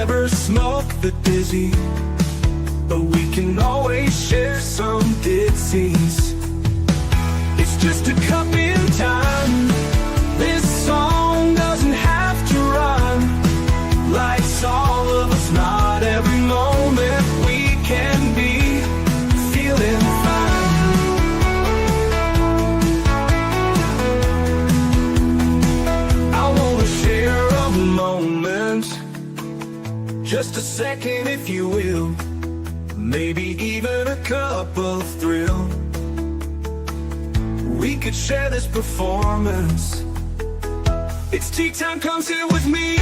never smoke the dizzy, but we can always share some disease. It's just a cup in time. This song doesn't have to run. Life's all of us, not every moment we can be feeling fine. I wanna share a moment, just a second if you will, maybe even a cup of thrill. We could share this performance. It's tea time, come sit with me.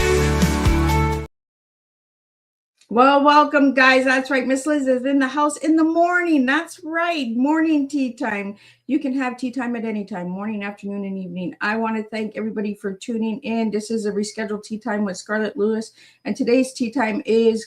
Well, welcome, guys. That's right. Miss Liz is in the house in the morning. That's right. Morning tea time. You can have tea time at any time, morning, afternoon, and evening. I want to thank everybody for tuning in. This is a rescheduled tea time with Scarlett Lewis. And today's tea time is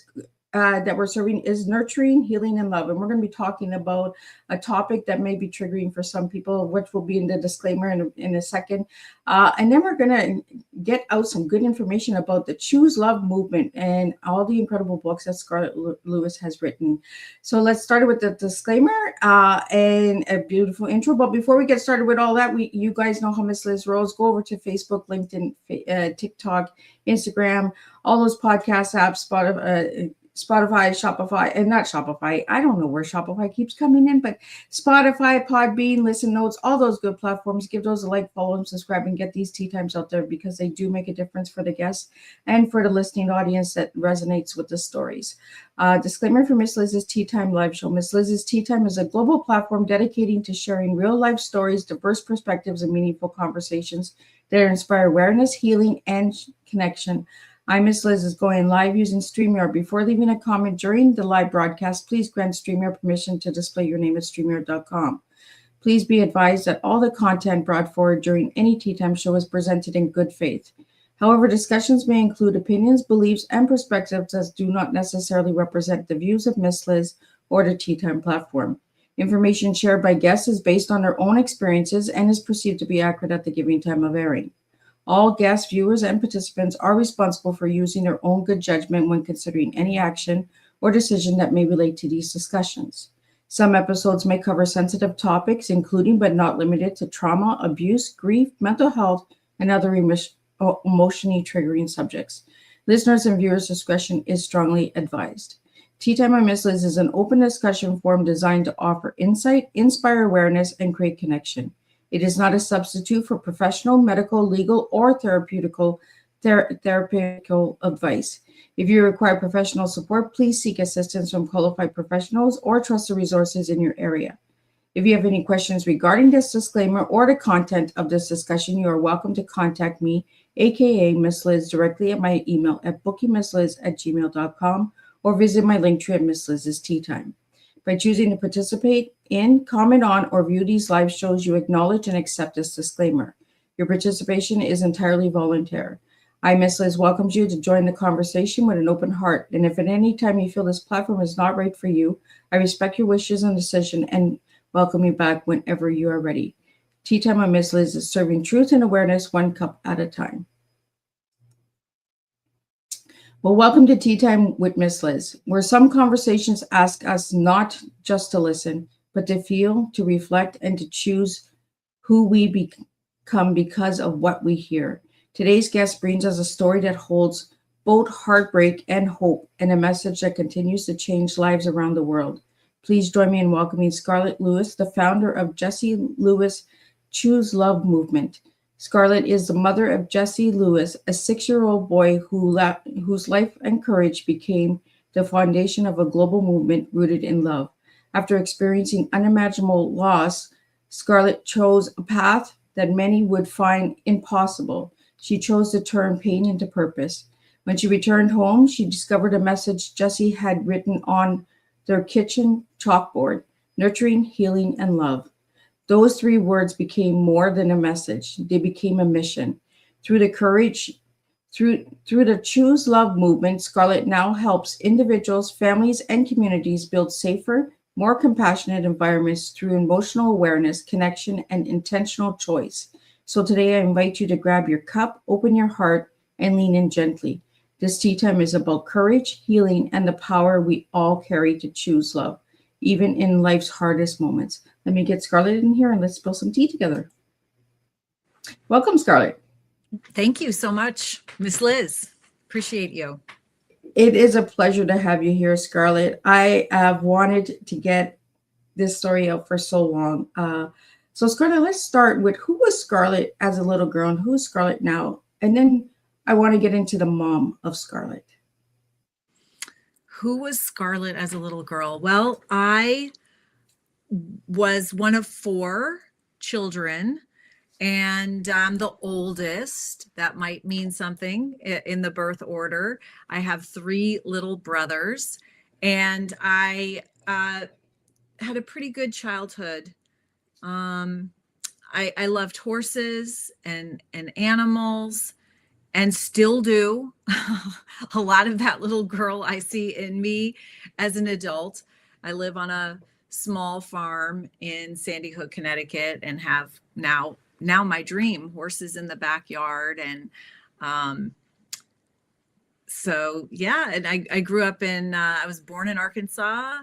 that we're serving is nurturing, healing, and love. And we're going to be talking about a topic that may be triggering for some people, which will be in the disclaimer in a second. And then we're going to get out some good information about the Choose Love movement and all the incredible books that Scarlett Lewis has written. So let's start with the disclaimer and a beautiful intro. But before we get started with all that, you guys know how Miss Liz rolls. Go over to Facebook, LinkedIn, TikTok, Instagram, all those podcast apps, Spotify, Shopify, and not Shopify. I don't know where Shopify keeps coming in, but Spotify, Podbean, Listen Notes, all those good platforms. Give those a like, follow, and subscribe, and get these tea times out there because they do make a difference for the guests and for the listening audience that resonates with the stories. Disclaimer for Miss Liz's Tea Time live show. Miss Liz's Tea Time is a global platform dedicating to sharing real life stories, diverse perspectives, and meaningful conversations that inspire awareness, healing, and connection. I'm Miss Liz is going live using StreamYard. Before leaving a comment during the live broadcast, please grant StreamYard permission to display your name at StreamYard.com. Please be advised that all the content brought forward during any Tea Time show is presented in good faith. However, discussions may include opinions, beliefs, and perspectives that do not necessarily represent the views of Miss Liz or the Tea Time platform. Information shared by guests is based on their own experiences and is perceived to be accurate at the given time of airing. All guests, viewers, and participants are responsible for using their own good judgment when considering any action or decision that may relate to these discussions. Some episodes may cover sensitive topics, including but not limited to trauma, abuse, grief, mental health, and other emotionally triggering subjects. Listeners and viewers' discretion is strongly advised. Tea Time with Miss Liz is an open discussion forum designed to offer insight, inspire awareness, and create connection. It is not a substitute for professional, medical, legal, or therapeutical advice. If you require professional support, please seek assistance from qualified professionals or trusted resources in your area. If you have any questions regarding this disclaimer or the content of this discussion, you are welcome to contact me, aka Miss Liz, directly at my email at bookingmissliz@gmail.com or visit my link tree at Miss Liz's Tea Time. By choosing to participate in, comment on, or view these live shows, you acknowledge and accept this disclaimer. Your participation is entirely voluntary. I, Miss Liz, welcomes you to join the conversation with an open heart. And if at any time you feel this platform is not right for you, I respect your wishes and decision and welcome you back whenever you are ready. Tea Time with Miss Liz is serving truth and awareness one cup at a time. Well, welcome to Tea Time with Miss Liz, where some conversations ask us not just to listen, but to feel, to reflect, and to choose who we become because of what we hear. Today's guest brings us a story that holds both heartbreak and hope, and a message that continues to change lives around the world. Please join me in welcoming Scarlett Lewis, the founder of Jesse Lewis Choose Love movement. Scarlett is the mother of Jesse Lewis, a 6-year-old boy whose life and courage became the foundation of a global movement rooted in love. After experiencing unimaginable loss, Scarlett chose a path that many would find impossible. She chose to turn pain into purpose. When she returned home, she discovered a message Jesse had written on their kitchen chalkboard: nurturing, healing, and love. Those 3 words became more than a message. They became a mission. Through the Choose Love movement, Scarlett now helps individuals, families, and communities build safer, more compassionate environments through emotional awareness, connection, and intentional choice. So today I invite you to grab your cup, open your heart, and lean in gently. This tea time is about courage, healing, and the power we all carry to choose love, even in life's hardest moments. Let me get Scarlett in here and let's spill some tea together. Welcome, Scarlett. Thank you so much, Miss Liz. Appreciate you. It is a pleasure to have you here, Scarlett. I have wanted to get this story out for so long. So, Scarlett, let's start with who was Scarlett as a little girl and who is Scarlett now? And then I want to get into the mom of Scarlett. Who was Scarlett as a little girl? Well, I was one of 4 children, and I'm the oldest. That might mean something in the birth order. I have 3 little brothers, and I had a pretty good childhood. I loved horses and animals, and still do. A lot of that little girl I see in me as an adult. I live on a small farm in Sandy Hook, Connecticut, and have now my dream, horses in the backyard. And so, yeah, and I grew up I was born in Arkansas,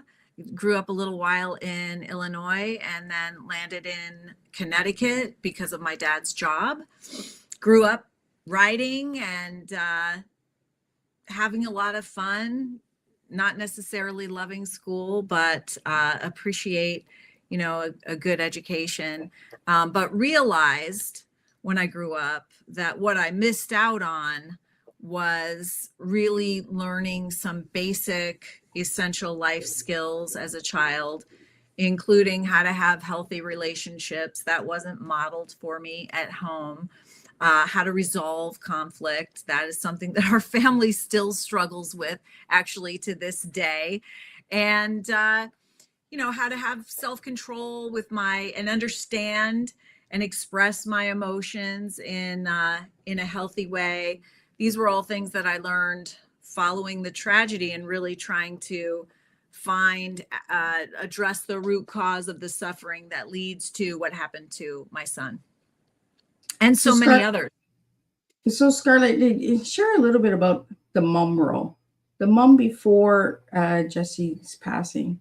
grew up a little while in Illinois, and then landed in Connecticut because of my dad's job. Grew up riding and having a lot of fun, not necessarily loving school, but appreciate, a good education. But realized when I grew up that what I missed out on was really learning some basic, essential life skills as a child, including how to have healthy relationships. That wasn't modeled for me at home. How to resolve conflict. That is something that our family still struggles with, actually, to this day. And, how to have self-control and understand and express my emotions in a healthy way. These were all things that I learned following the tragedy and really trying to address the root cause of the suffering that leads to what happened to my son. And so many others. So, Scarlett, share a little bit about the mom role, the mom before Jesse's passing,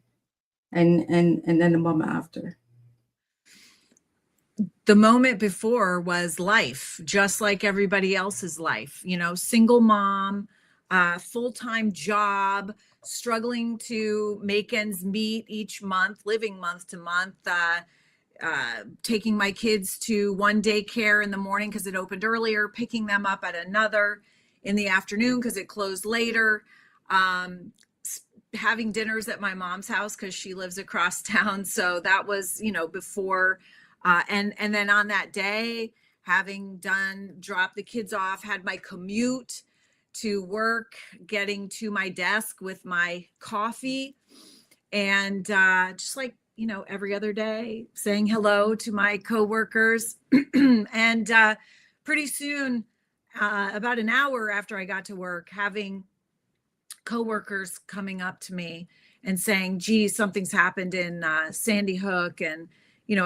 and then the mom after. The moment before was life, just like everybody else's life. Single mom, full-time job, struggling to make ends meet each month, living month to month. Taking my kids to one daycare in the morning because it opened earlier, picking them up at another in the afternoon because it closed later, having dinners at my mom's house because she lives across town. So that was, before, and then on that day, having dropped the kids off, had my commute to work, getting to my desk with my coffee, and just like, every other day, saying hello to my coworkers. And pretty soon, about an hour after I got to work, having coworkers coming up to me and saying, gee, something's happened in Sandy Hook. And,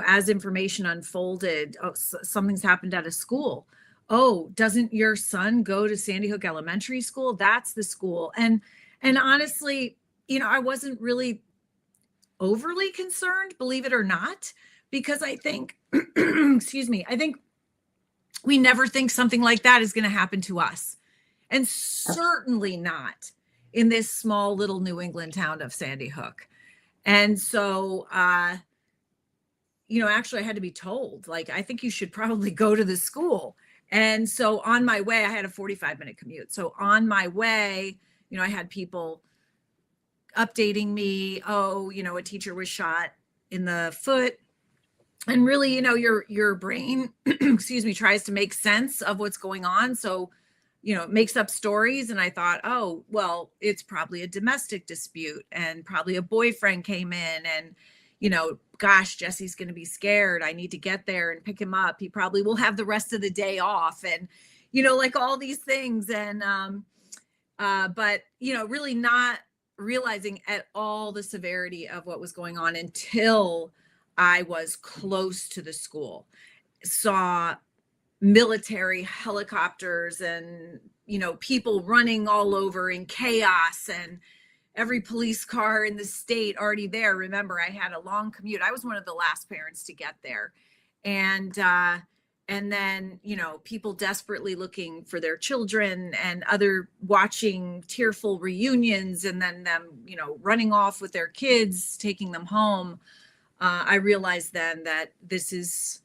as information unfolded, something's happened at a school. Oh, doesn't your son go to Sandy Hook Elementary School? That's the school. And honestly, I wasn't really overly concerned, believe it or not, because I think, I think we never think something like that is going to happen to us. And certainly not in this small little New England town of Sandy Hook. And so, actually I had to be told, like, I think you should probably go to the school. And so on my way, I had a 45-minute commute. So on my way, I had people updating me, a teacher was shot in the foot. And really, your brain, tries to make sense of what's going on. So, it makes up stories. And I thought, oh, well, it's probably a domestic dispute and probably a boyfriend came in and, gosh, Jesse's going to be scared. I need to get there and pick him up. He probably will have the rest of the day off and, like all these things. And, but, really not realizing at all the severity of what was going on until I was close to the school, saw military helicopters and, people running all over in chaos and every police car in the state already there. Remember, I had a long commute. I was one of the last parents to get there. And then, people desperately looking for their children and other watching tearful reunions and then them, running off with their kids, taking them home. I realized then that this is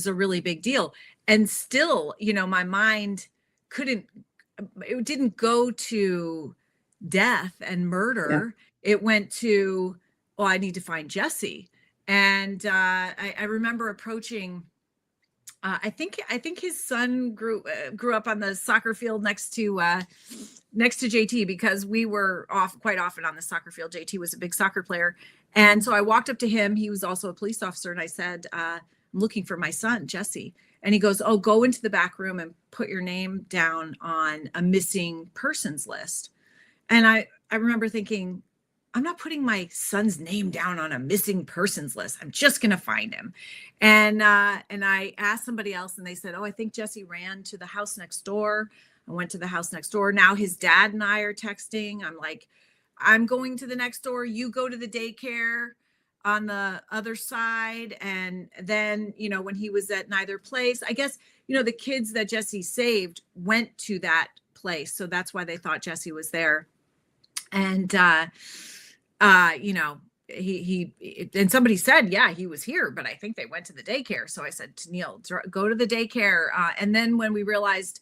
a really big deal. And still, my mind it didn't go to death and murder. Yeah. It went to, well, I need to find Jesse. And I remember approaching, I think his son grew up on the soccer field next to JT, because we were quite often on the soccer field. JT was a big soccer player. And so I walked up to him. He was also a police officer. And I said, I'm looking for my son, Jesse. And he goes, oh, go into the back room and put your name down on a missing persons list. And I remember thinking, I'm not putting my son's name down on a missing persons list. I'm just going to find him. And I asked somebody else and they said, oh, I think Jesse ran to the house next door. I went to the house next door. Now his dad and I are texting. I'm like, I'm going to the next door. You go to the daycare on the other side. And then, when he was at neither place, I guess, the kids that Jesse saved went to that place. So that's why they thought Jesse was there. And, he and somebody said, yeah, he was here, but I think they went to the daycare. So I said to Neil, go to the daycare. And then when we realized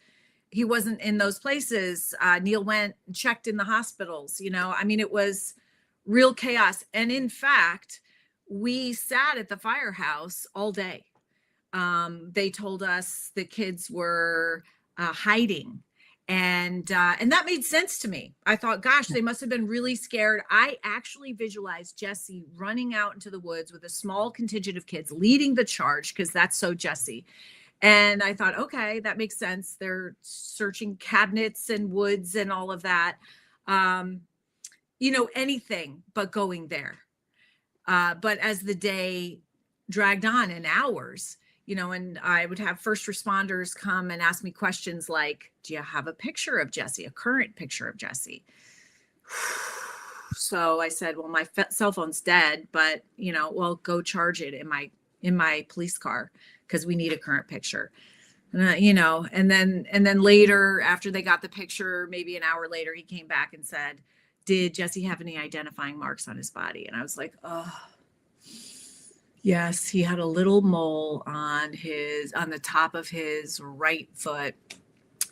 he wasn't in those places, Neil went and checked in the hospitals. It was real chaos. And in fact, we sat at the firehouse all day. They told us the kids were hiding. And that made sense to me. I thought, gosh, they must have been really scared. I actually visualized Jesse running out into the woods with a small contingent of kids leading the charge, because that's so Jesse. And I thought, okay, that makes sense. They're searching cabinets and woods and all of that. Anything but going there. But as the day dragged on in hours, and I would have first responders come and ask me questions like, do you have a picture of Jesse, a current picture of Jesse? So I said, well, my cell phone's dead, but, well, go charge it in my police car, because we need a current picture. And then later, after they got the picture, maybe an hour later, he came back and said, did Jesse have any identifying marks on his body? And I was like, oh, yes, he had a little mole on the top of his right foot.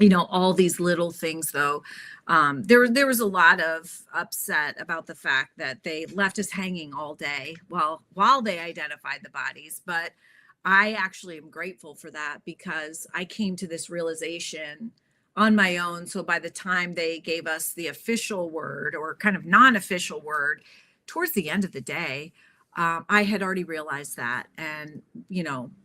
All these little things, though. There was a lot of upset about the fact that they left us hanging all day while they identified the bodies. But I actually am grateful for that, because I came to this realization on my own. So by the time they gave us the official word, or kind of non-official word, towards the end of the day, I had already realized that, and,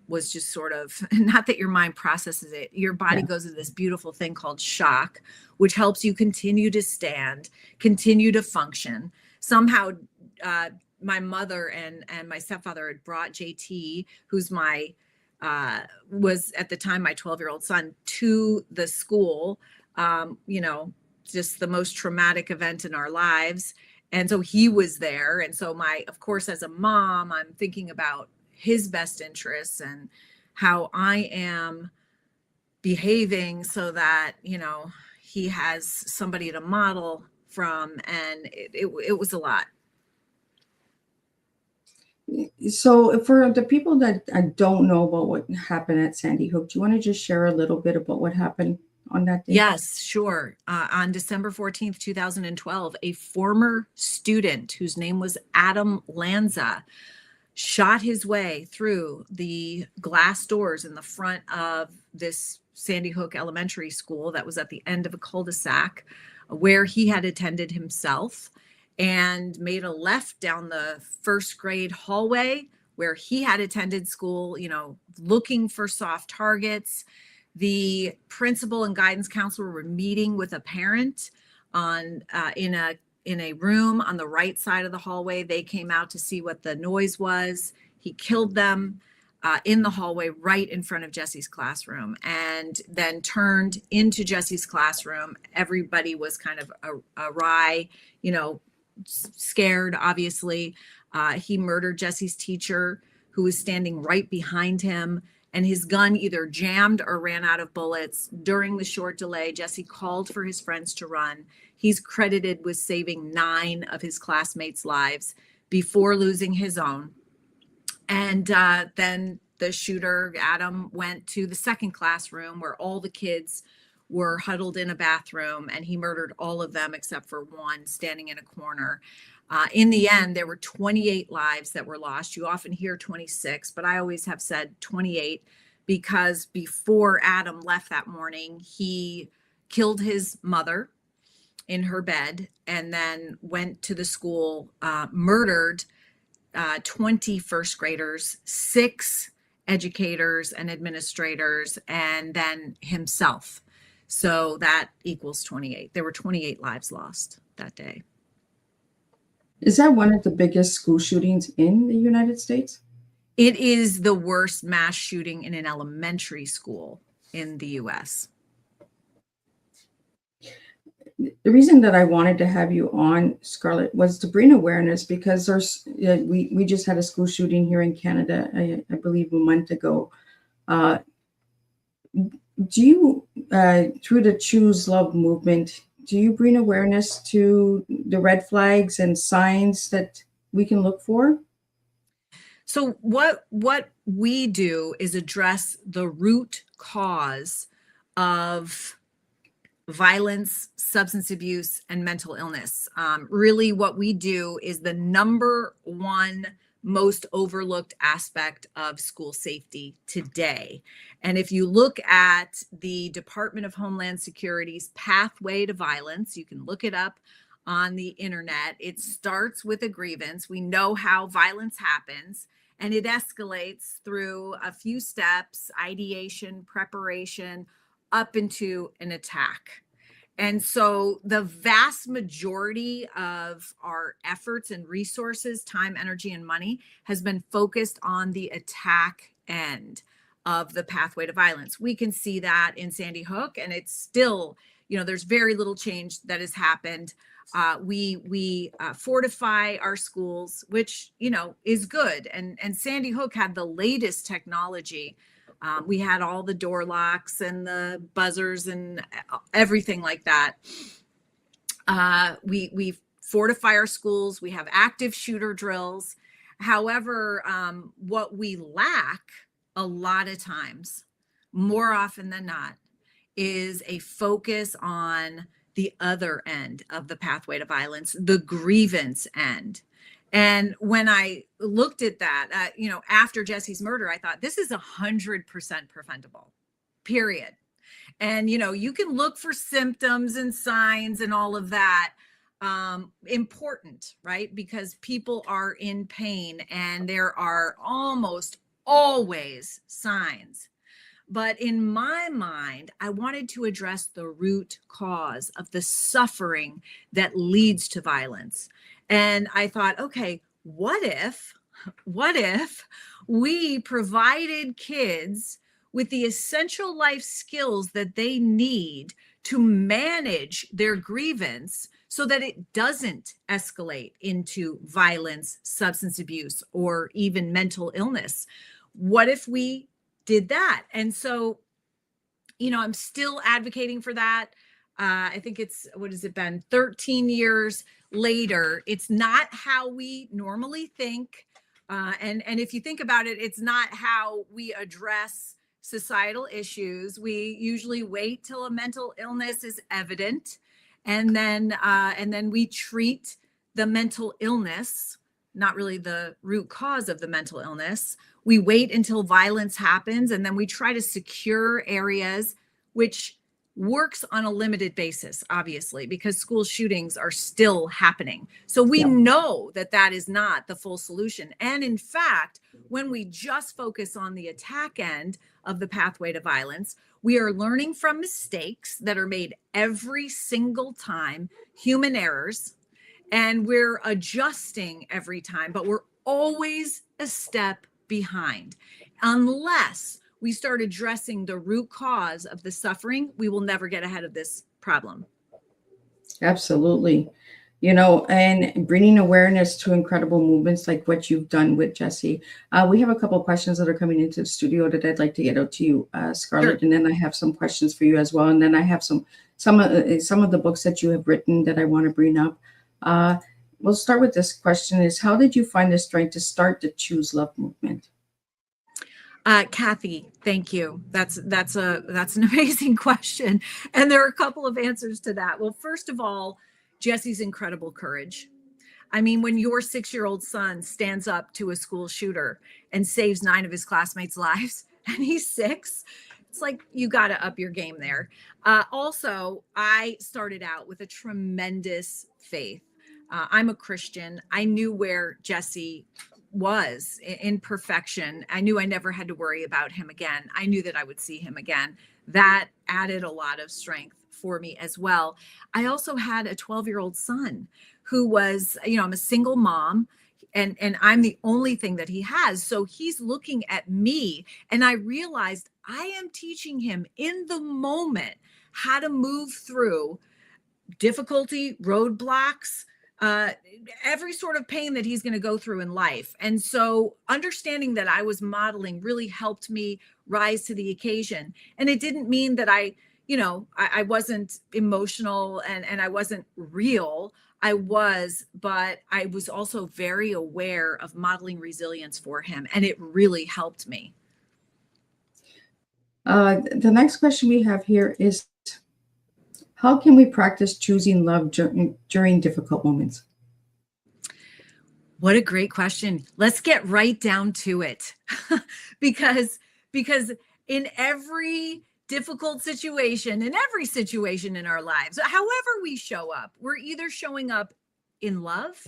was just sort of, not that your mind processes it, your body goes into this beautiful thing called shock, which helps you continue to stand, continue to function. Somehow, my mother and my stepfather had brought JT, who's was at the time my 12-year-old son, to the school, just the most traumatic event in our lives. And so he was there. And so of course, as a mom, I'm thinking about his best interests and how I am behaving so that, he has somebody to model from. And it was a lot. So for the people that don't know about what happened at Sandy Hook, do you want to just share a little bit about what happened on that day? Yes, sure. On December 14th, 2012, a former student whose name was Adam Lanza shot his way through the glass doors in the front of this Sandy Hook Elementary School that was at the end of a cul-de-sac where he had attended himself, and made a left down the first grade hallway where he had attended school, looking for soft targets. The principal and guidance counselor were meeting with a parent in a room on the right side of the hallway. They came out to see what the noise was. He killed them. in the hallway right in front of Jesse's classroom, and then turned into Jesse's classroom. Everybody was kind of awry, scared, obviously. He murdered Jesse's teacher, who was standing right behind him, and his gun either jammed or ran out of bullets. During the short delay, Jesse called for his friends to run. He's credited with saving 9 of his classmates' lives before losing his own. And then the shooter, Adam, went to the second classroom where all the kids were huddled in a bathroom, and he murdered all of them except for one standing in a corner. In the end, there were 28 lives that were lost. You often hear 26, but I always have said 28 because before Adam left that morning, he killed his mother in her bed and then went to the school, murdered 20 first graders, 6 educators and administrators, and then himself. So that equals 28. There were 28 lives lost that day. Is that one of the biggest school shootings in the United States? It is the worst mass shooting in an elementary school in the US. The reason that I wanted to have you on, Scarlett, was to bring awareness because we just had a school shooting here in Canada, I believe a month ago. Do you, through the Choose Love movement, do you bring awareness to the red flags and signs that we can look for? So what we do is address the root cause of violence, substance abuse, and mental illness. Really what we do is the number one most overlooked aspect of school safety today. And if you look at the Department of Homeland Security's pathway to violence, you can look it up on the internet. It starts with a grievance. We know how violence happens, and it escalates through a few steps: ideation, preparation, up into an attack. And so the vast majority of our efforts and resources, time, energy, and money, has been focused on the attack end of the pathway to violence. We can see that in Sandy Hook, and it's still, there's very little change that has happened. We fortify our schools, which, is good. And Sandy Hook had the latest technology. We had all the door locks and the buzzers and everything like that. We fortify our schools. We have active shooter drills. However, what we lack a lot of times, more often than not, is a focus on the other end of the pathway to violence, the grievance end. And when I looked at that, after Jesse's murder, I thought this is 100% preventable, period. And, you can look for symptoms and signs and all of that. Important, right? Because people are in pain and there are almost always signs. But in my mind, I wanted to address the root cause of the suffering that leads to violence. And I thought, okay, what if we provided kids with the essential life skills that they need to manage their grievance so that it doesn't escalate into violence, substance abuse, or even mental illness? What if we did that? And so, I'm still advocating for that. I think it's, what has it been, 13 years later. It's not how we normally think. And if you think about it, it's not how we address societal issues. We usually wait till a mental illness is evident, and then we treat the mental illness, not really the root cause of the mental illness. We wait until violence happens, and then we try to secure areas, which works on a limited basis, obviously, because school shootings are still happening. So we know that that is not the full solution. And in fact, when we just focus on the attack end of the pathway to violence, we are learning from mistakes that are made every single time, human errors, and we're adjusting every time, but we're always a step behind. Unless we start addressing the root cause of the suffering, we will never get ahead of this problem. Absolutely. You know, and bringing awareness to incredible movements like what you've done with Jesse. We have a couple of questions that are coming into the studio that I'd like to get out to you, Scarlett, Sure. and then I have some questions for you as well. And then I have some of the books that you have written that I want to bring up. We'll start with this question: is how did you find the strength to start the Choose Love movement? Kathy, thank you. That's an amazing question, and there are a couple of answers to that. Well, first of all, Jesse's incredible courage. I mean, when your 6-year-old son stands up to a school shooter and saves 9 of his classmates' lives, and he's 6, it's like you got to up your game there. Also, I started out with a tremendous faith. I'm a Christian. I knew where Jesse was in perfection. I knew I never had to worry about him again. I knew that I would see him again. That added a lot of strength for me as well. I also had a 12-year-old son who was, I'm a single mom, and I'm the only thing that he has. So he's looking at me, and I realized I am teaching him in the moment how to move through difficulty, roadblocks, every sort of pain that he's going to go through in life. And so understanding that I was modeling really helped me rise to the occasion. And it didn't mean that I wasn't emotional and I wasn't real. I was, but I was also very aware of modeling resilience for him. And it really helped me. The next question we have here is, how can we practice choosing love during difficult moments? What a great question. Let's get right down to it. because in every difficult situation, in every situation in our lives, however we show up, we're either showing up in love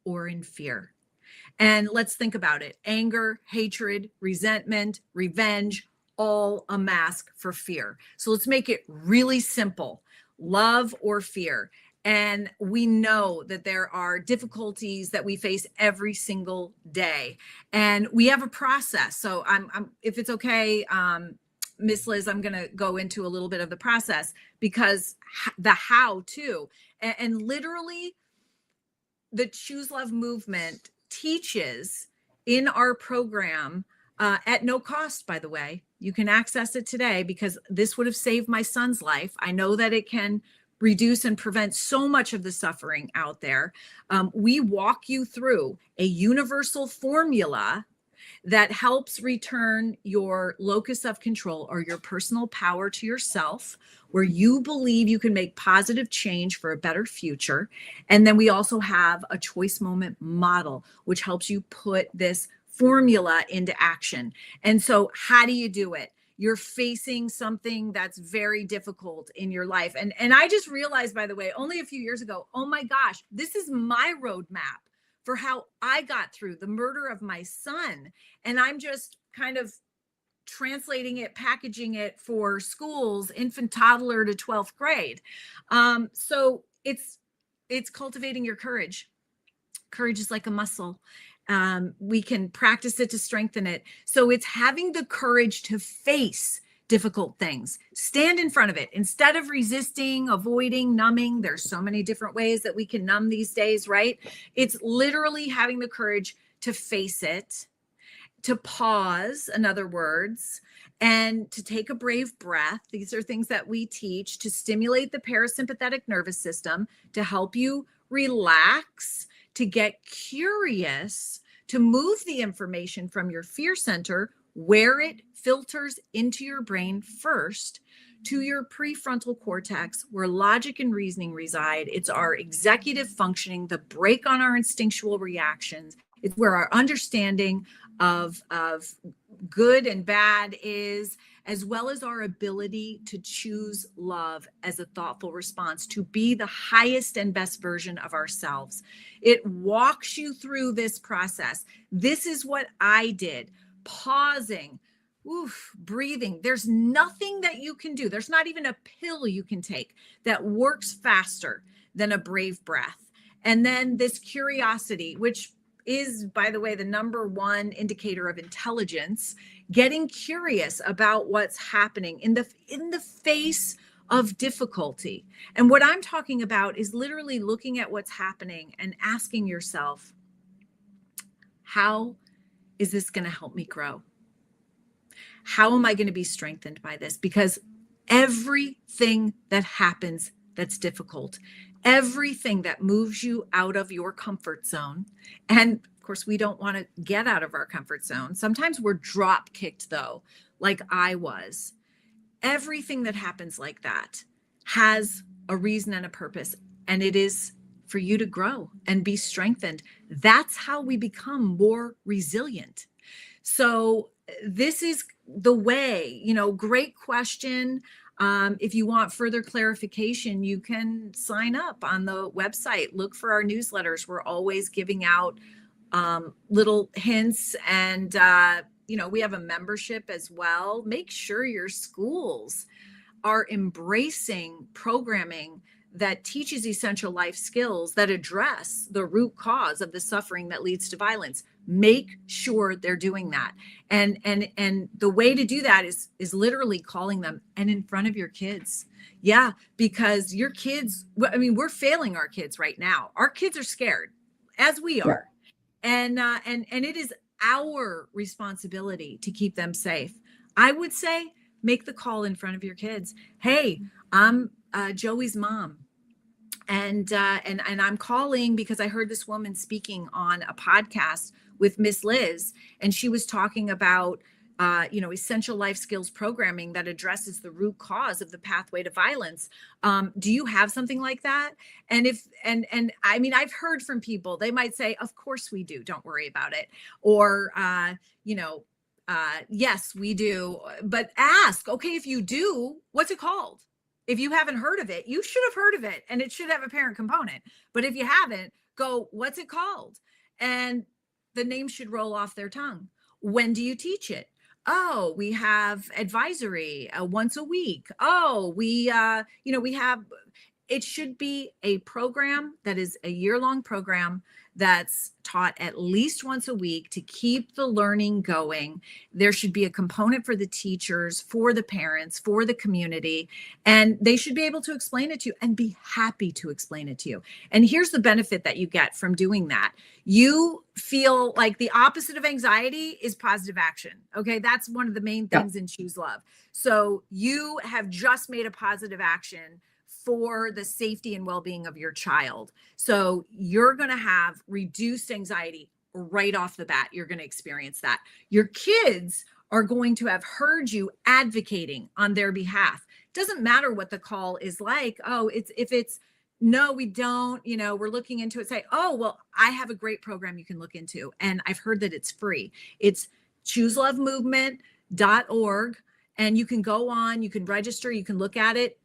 or in fear. And let's think about it. Anger, hatred, resentment, revenge, all a mask for fear. So let's make it really simple. Love or fear. And we know that there are difficulties that we face every single day. And we have a process. So if it's okay, Miss Liz, I'm going to go into a little bit of the process, because the how to, and literally the Choose Love movement teaches in our program at no cost, by the way. You can access it today because this would have saved my son's life. I know that it can reduce and prevent so much of the suffering out there. We walk you through a universal formula that helps return your locus of control or your personal power to yourself, where you believe you can make positive change for a better future. And then we also have a choice moment model, which helps you put this formula into action. And so how do you do it? You're facing something that's very difficult in your life. And I just realized, by the way, only a few years ago, oh my gosh, this is my roadmap for how I got through the murder of my son. And I'm just kind of translating it, packaging it for schools, infant, toddler to 12th grade. So it's cultivating your courage. Courage is like a muscle. We can practice it to strengthen it. So it's having the courage to face difficult things, stand in front of it instead of resisting, avoiding, numbing. There's so many different ways that we can numb these days, right? It's literally having the courage to face it, to pause, in other words, and to take a brave breath. These are things that we teach to stimulate the parasympathetic nervous system, to help you relax, to get curious, to move the information from your fear center, where it filters into your brain first, to your prefrontal cortex, where logic and reasoning reside. It's our executive functioning, the brake on our instinctual reactions. It's where our understanding of good and bad is, as well as our ability to choose love as a thoughtful response, to be the highest and best version of ourselves. It walks you through this process. This is what I did. Pausing, breathing. There's nothing that you can do. There's not even a pill you can take that works faster than a brave breath. And then this curiosity, which is, by the way, the #1 indicator of intelligence. Getting curious about what's happening in the face of difficulty. And what I'm talking about is literally looking at what's happening and asking yourself, how is this going to help me grow? How am I going to be strengthened by this? Because everything that happens that's difficult, everything that moves you out of your comfort zone, and of course, we don't want to get out of our comfort zone. Sometimes we're drop kicked, though, like I was. Everything that happens like that has a reason and a purpose, and it is for you to grow and be strengthened. That's how we become more resilient. So this is the way, great question. If you want further clarification, you can sign up on the website. Look for our newsletters. We're always giving out little hints, and we have a membership as well. Make sure your schools are embracing programming that teaches essential life skills that address the root cause of the suffering that leads to violence. Make sure they're doing that. And the way to do that is literally calling them and in front of your kids. Yeah, because your kids, we're failing our kids right now. Our kids are scared, as we are. Yeah. And it is our responsibility to keep them safe. I would say make the call in front of your kids. Hey, I'm Joey's mom. And I'm calling because I heard this woman speaking on a podcast with Miss Liz, and she was talking about essential life skills programming that addresses the root cause of the pathway to violence. Do you have something like that? And I've heard from people, they might say, of course we do, don't worry about it. Or yes, we do. But ask, okay, if you do, what's it called? If you haven't heard of it, you should have heard of it, and it should have a parent component. But if you haven't, go, what's it called? And the name should roll off their tongue. When do you teach it? Oh, we have advisory once a week. Oh, we have, it should be a program that is a year-long program that's taught at least once a week to keep the learning going. There should be a component for the teachers, for the parents, for the community, and they should be able to explain it to you and be happy to explain it to you. And here's the benefit that you get from doing that. You feel like the opposite of anxiety is positive action. Okay, that's one of the main things in Choose Love. So you have just made a positive action for the safety and well-being of your child. So you're going to have reduced anxiety right off the bat. You're going to experience that. Your kids are going to have heard you advocating on their behalf. Doesn't matter what the call is like. Oh, if it's no, we don't, we're looking into it. Say, oh, well, I have a great program you can look into. And I've heard that it's free. It's chooselovemovement.org. And you can go on, you can register, you can look at it.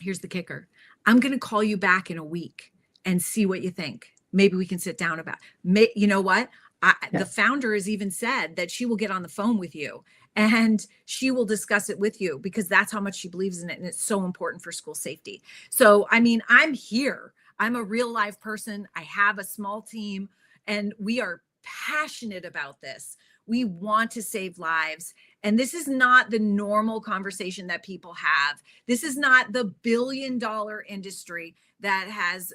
Here's the kicker. I'm going to call you back in a week and see what you think. Maybe we can sit down about it. You know what? The founder has even said that she will get on the phone with you and she will discuss it with you because that's how much she believes in it. And it's so important for school safety. So, I'm here. I'm a real live person. I have a small team and we are passionate about this. We want to save lives. And this is not the normal conversation that people have. This is not the billion-dollar industry that has,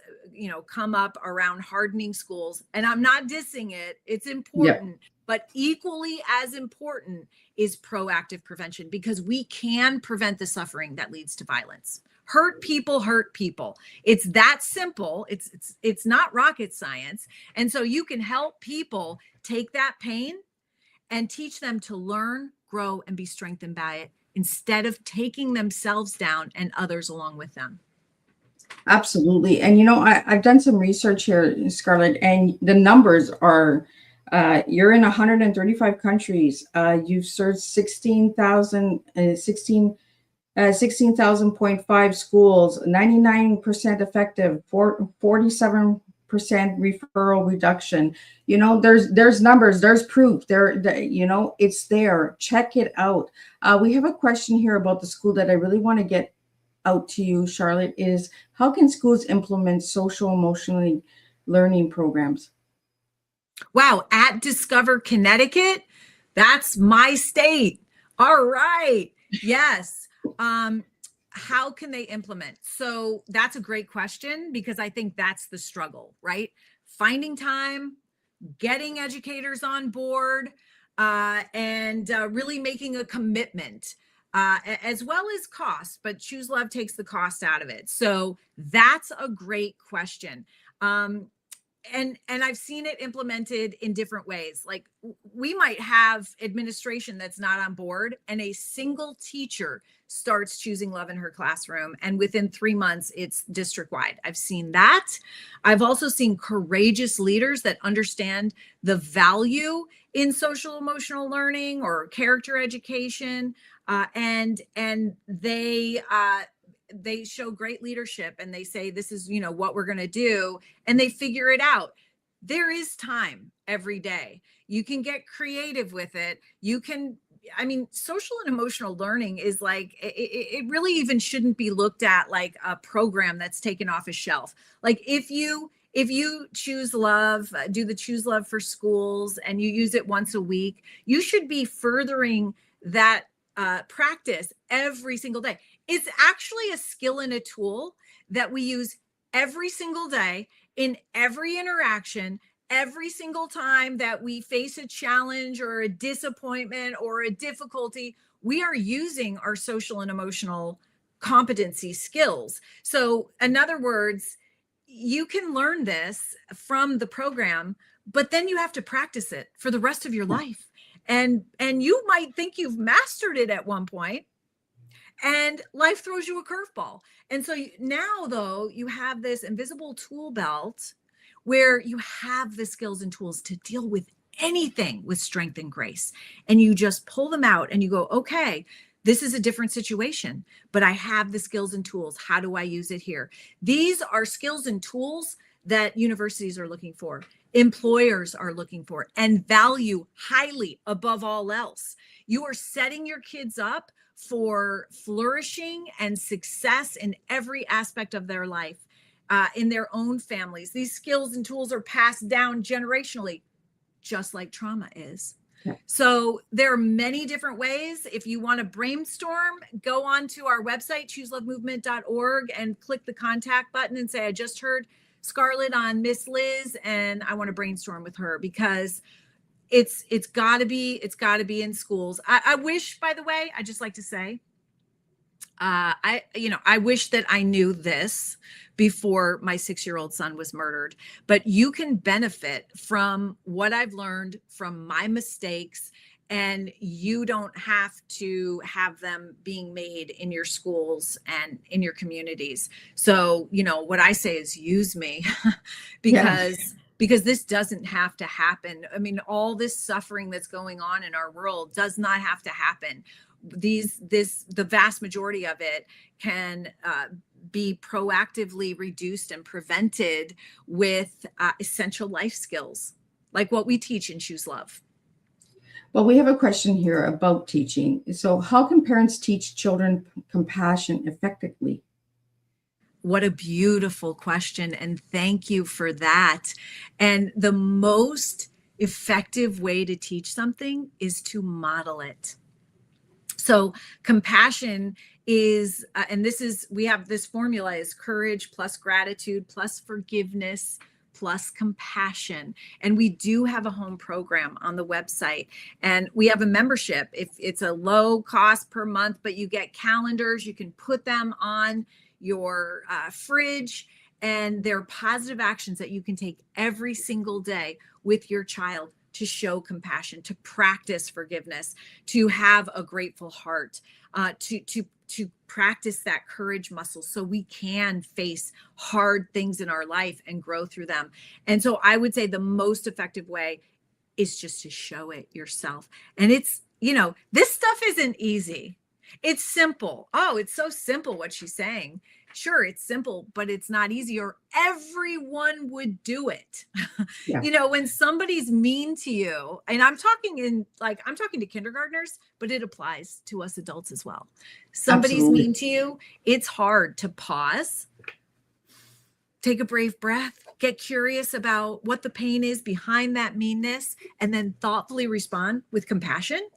come up around hardening schools. And I'm not dissing it. It's important. But equally as important is proactive prevention because we can prevent the suffering that leads to violence. Hurt people. It's that simple. It's not rocket science. And so you can help people take that pain and teach them to learn, grow, and be strengthened by it instead of taking themselves down and others along with them. Absolutely. And, I've done some research here, Scarlett, and the numbers are, you're in 135 countries. You've served 16,000.5 schools, 99% effective, 47% referral reduction. There's numbers, there's proof there, it's there. Check it out. We have a question here about the school that I really want to get out to you, Charlotte, is how can schools implement social emotionally learning programs? Wow, at Discover Connecticut, that's my state. All right. Yes. How can they implement? So that's a great question, because I think that's the struggle, right? Finding time, getting educators on board, and really making a commitment, as well as cost, but Choose Love takes the cost out of it. So that's a great question. And I've seen it implemented in different ways. Like, we might have administration that's not on board, and a single teacher starts Choosing Love in her classroom, and within 3 months it's district wide. I've seen that. I've also seen courageous leaders that understand the value in social emotional learning or character education, and they show great leadership, and they say, this is, what we're going to do, and they figure it out. There is time every day. You can get creative with it. Social and emotional learning is like, it really even shouldn't be looked at like a program that's taken off a shelf. Like, if you choose love, do the Choose Love for schools, and you use it once a week, you should be furthering that practice every single day. It's actually a skill and a tool that we use every single day in every interaction. Every single time that we face a challenge or a disappointment or a difficulty, we are using our social and emotional competency skills. So in other words, you can learn this from the program, but then you have to practice it for the rest of your life. And you might think you've mastered it at one point, and life throws you a curveball. And so now, though, you have this invisible tool belt where you have the skills and tools to deal with anything with strength and grace. And you just pull them out and you go, okay, this is a different situation, but I have the skills and tools. How do I use it here? These are skills and tools that universities are looking for, employers are looking for, and value highly above all else. You are setting your kids up for flourishing and success in every aspect of their life, in their own families. These skills and tools are passed down generationally, just like trauma is. Yeah. So there are many different ways. If you want to brainstorm, go on to our website, chooselovemovement.org, and click the contact button and say, I just heard Scarlett on Miss Liz, and I want to brainstorm with her, because it's gotta be in schools. I wish, by the way, I just like to say, I wish that I knew this before my 6-year-old son was murdered, but you can benefit from what I've learned from my mistakes, and you don't have to have them being made in your schools and in your communities. So, what I say is use me because this doesn't have to happen. I mean, all this suffering that's going on in our world does not have to happen. The vast majority of it can be proactively reduced and prevented with essential life skills, like what we teach in Choose Love. Well, we have a question here about teaching. So how can parents teach children compassion effectively? What a beautiful question. And thank you for that. And the most effective way to teach something is to model it. So compassion is, we have this formula, is courage plus gratitude plus forgiveness plus compassion. And we do have a home program on the website, and we have a membership. If it's a low cost per month, but you get calendars, you can put them on your fridge, and they're positive actions that you can take every single day with your child to show compassion, to practice forgiveness, to have a grateful heart, to practice that courage muscle so we can face hard things in our life and grow through them. And so I would say the most effective way is just to show it yourself. And it's, this stuff isn't easy. It's simple. Oh, it's so simple what she's saying. Sure, it's simple, but it's not easy, or everyone would do it. Yeah. When somebody's mean to you, and I'm talking to kindergartners, but it applies to us adults as well. Somebody's Absolutely. Mean to you, it's hard to pause, take a brave breath, get curious about what the pain is behind that meanness, and then thoughtfully respond with compassion.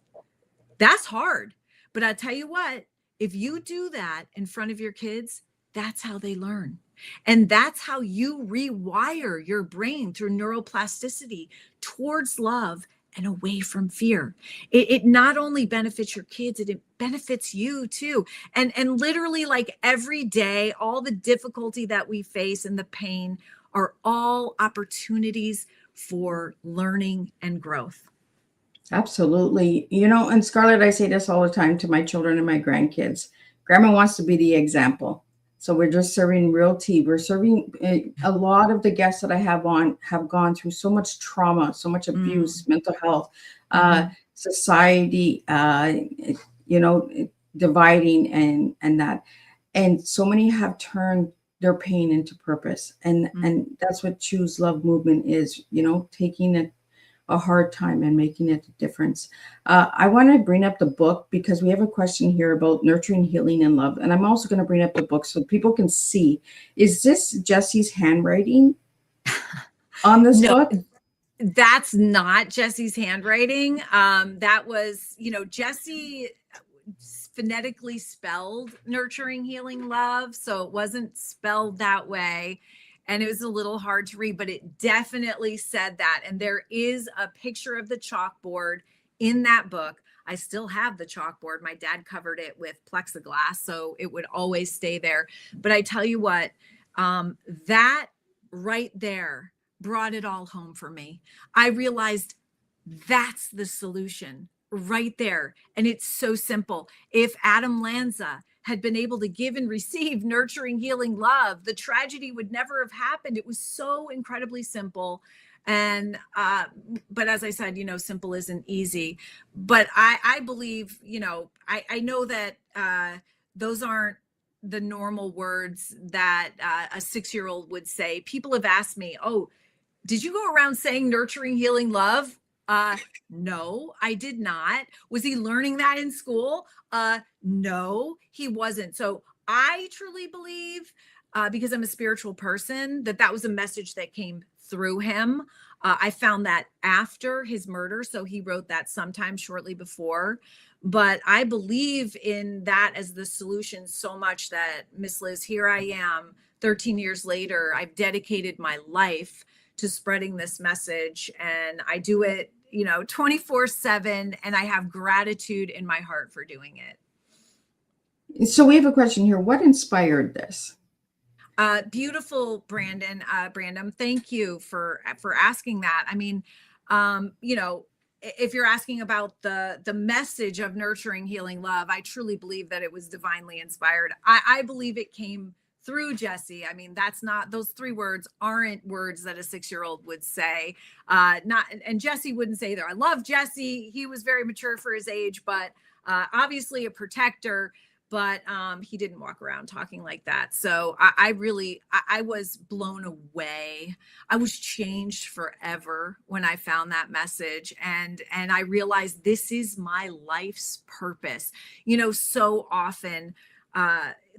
That's hard. But I tell you what, if you do that in front of your kids, that's how they learn. And that's how you rewire your brain through neuroplasticity towards love and away from fear. It not only benefits your kids, it benefits you too. And literally, like every day, all the difficulty that we face and the pain are all opportunities for learning and growth. Absolutely. You know, and Scarlett, I say this all the time to my children and my grandkids. Grandma wants to be the example. So we're just serving real tea. We're serving a lot of the guests that I have on have gone through so much trauma, so much abuse, mental health, society, you know, dividing and that. And so many have turned their pain into purpose. And that's what Choose Love movement is, you know, taking a hard time and making it a difference. I want to bring up the book because we have a question here about nurturing, healing, and love. And I'm also going to bring up the book so people can see. Is this Jesse's handwriting on this book? That's not Jesse's handwriting. That was, you know, Jesse phonetically spelled nurturing, healing, love. So it wasn't spelled that way. And it was a little hard to read, but it definitely said that. And there is a picture of the chalkboard in that book. I still have the chalkboard. My dad covered it with plexiglass, so it would always stay there. But I tell you what, that right there brought it all home for me. I realized that's the solution right there. And it's so simple. If Adam Lanza had been able to give and receive nurturing, healing love, the tragedy would never have happened. It was so incredibly simple. And, but as I said, you know, simple isn't easy, but I believe, you know, I know that, those aren't the normal words that, a 6-year-old would say. People have asked me, oh, did you go around saying nurturing, healing love? No, I did not. Was he learning that in school? No, he wasn't. So I truly believe, because I'm a spiritual person, that was a message that came through him. I found that after his murder. So he wrote that sometime shortly before. But I believe in that as the solution so much that, Miss Liz, here I am 13 years later. I've dedicated my life to spreading this message, and I do it, you know, 24/7, and I have gratitude in my heart for doing it. So we have a question here. What inspired this? Beautiful, Brandon. Brandon, thank you for asking that. I mean, you know, if you're asking about the message of nurturing, healing, love, I truly believe that it was divinely inspired. I believe it came through Jesse. I mean, that's not, those 3 words aren't words that a 6-year-old would say. And Jesse wouldn't say either. I love Jesse. He was very mature for his age, but obviously a protector, but he didn't walk around talking like that. So I was blown away. I was changed forever when I found that message. And I realized this is my life's purpose. You know, so often,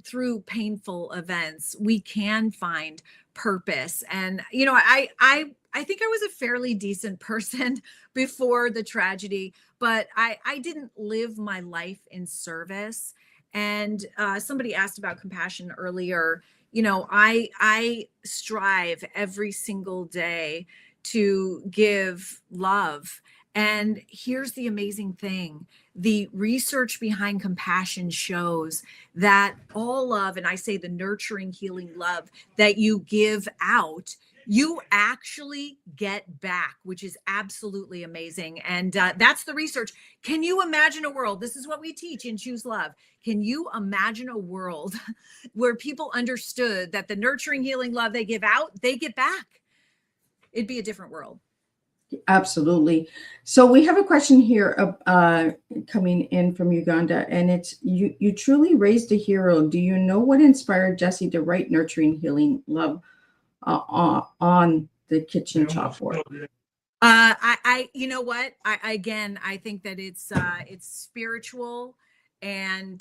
through painful events, we can find purpose. And, you know, I think I was a fairly decent person before the tragedy, but I didn't live my life in service. And somebody asked about compassion earlier. You know, I strive every single day to give love. And here's the amazing thing. The research behind compassion shows that all love, and I say the nurturing, healing love that you give out, you actually get back, which is absolutely amazing. And that's the research. Can you imagine a world? This is what we teach in Choose Love. Can you imagine a world where people understood that the nurturing, healing love they give out, they get back? It'd be a different world. Absolutely. So we have a question here coming in from Uganda, and it's, you truly raised a hero. Do you know what inspired Jesse to write nurturing, healing, love on the kitchen chalkboard? You know what? I think that it's spiritual, and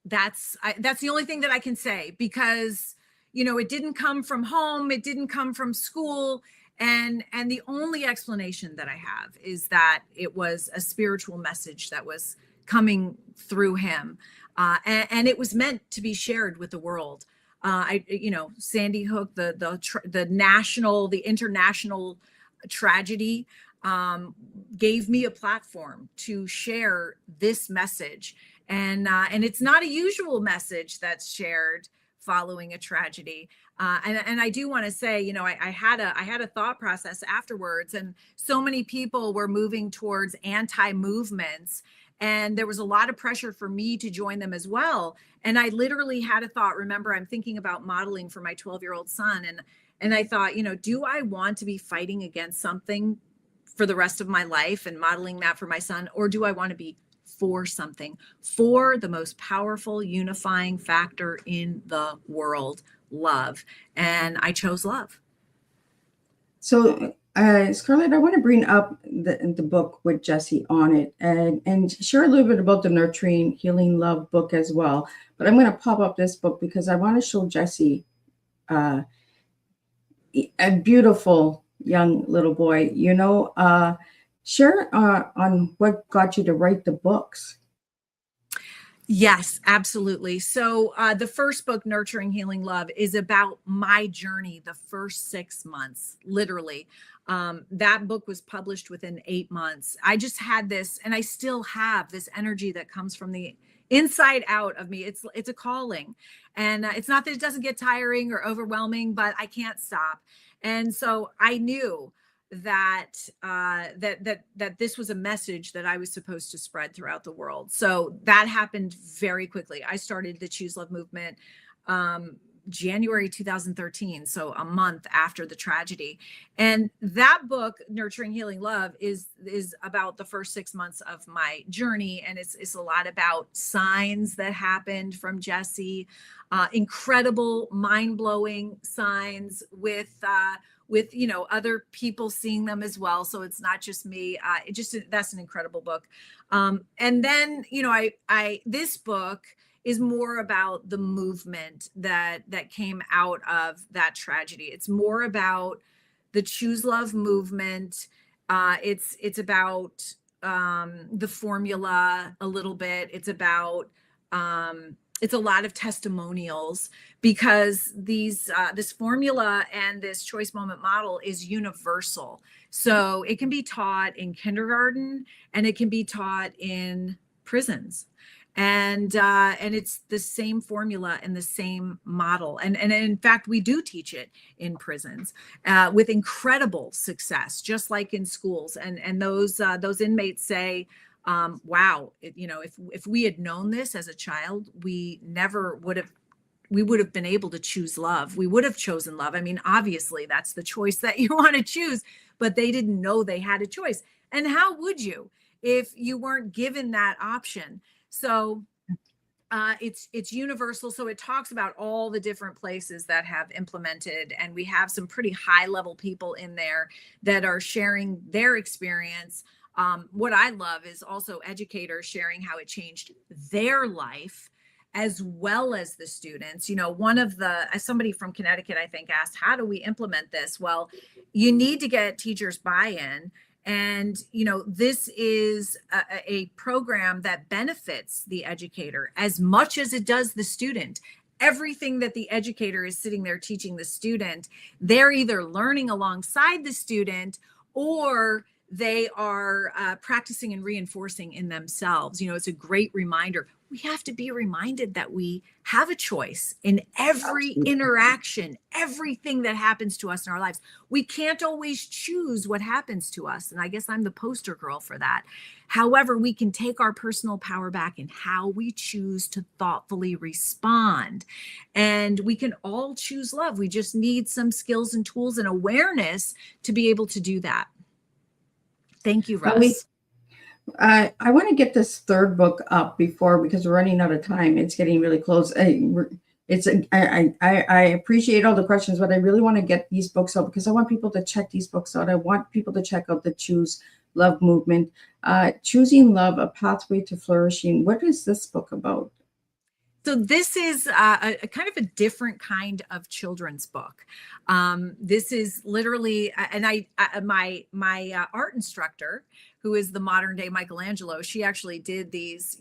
that's the only thing that I can say, because, it didn't come from home, it didn't come from school. And the only explanation that I have is that it was a spiritual message that was coming through him. And it was meant to be shared with the world. Sandy Hook, the international tragedy, gave me a platform to share this message. And it's not a usual message that's shared following a tragedy. And I do want to say, I had a thought process afterwards, and so many people were moving towards anti-movements, and there was a lot of pressure for me to join them as well. And I literally had a thought. Remember, I'm thinking about modeling for my 12-year-old son. And I thought, do I want to be fighting against something for the rest of my life and modeling that for my son? Or do I want to be for something, for the most powerful unifying factor in the world, love? And I chose love. So, Scarlett, I want to bring up the book with Jessie on it and share a little bit about the Nurturing Healing Love book as well. But I'm going to pop up this book because I want to show Jessie a beautiful young little boy. Share on what got you to write the books. Yes, absolutely. So the first book, Nurturing Healing Love, is about my journey, the first 6 months, literally. That book was published within 8 months. I just had this, and I still have this energy that comes from the inside out of me. It's a calling. And it's not that it doesn't get tiring or overwhelming, but I can't stop. And so I knew that this was a message that I was supposed to spread throughout the world. So that happened very quickly. I started the Choose Love movement January 2013, so a month after the tragedy. And that book, Nurturing Healing Love, is about the first 6 months of my journey. And it's a lot about signs that happened from Jessie, incredible, mind-blowing signs with other people seeing them as well. So it's not just me. That's an incredible book. And then, this book is more about the movement that came out of that tragedy. It's more about the Choose Love movement. It's about the formula a little bit. It's about it's a lot of testimonials, because this formula and this choice moment model is universal. So it can be taught in kindergarten and it can be taught in prisons. And it's the same formula and the same model. And in fact, we do teach it in prisons with incredible success, just like in schools. And those inmates say, wow, if we had known this as a child, we would have been able to choose love. We would have chosen love. I mean, obviously that's the choice that you want to choose, but they didn't know they had a choice. And how would you if you weren't given that option? So it's universal. So it talks about all the different places that have implemented, and we have some pretty high level people in there that are sharing their experience. What I love is also educators sharing how it changed their life, as well as the students. Somebody from Connecticut, I think, asked, how do we implement this? Well, you need to get teachers buy-in. And, this is a program that benefits the educator as much as it does the student. Everything that the educator is sitting there teaching the student, they're either learning alongside the student or they are practicing and reinforcing in themselves. It's a great reminder. We have to be reminded that we have a choice in every interaction, everything that happens to us in our lives. We can't always choose what happens to us. And I guess I'm the poster girl for that. However, we can take our personal power back in how we choose to thoughtfully respond. And we can all choose love. We just need some skills and tools and awareness to be able to do that. Thank you, Russ. I want to get this third book up because we're running out of time. It's getting really close. I appreciate all the questions, but I really want to get these books out because I want people to check these books out. I want people to check out the Choose Love movement. Choosing Love, A Pathway to Flourishing. What is this book about? So this is a kind of a different kind of children's book. This is literally, and my art instructor, who is the modern day Michelangelo, she actually did these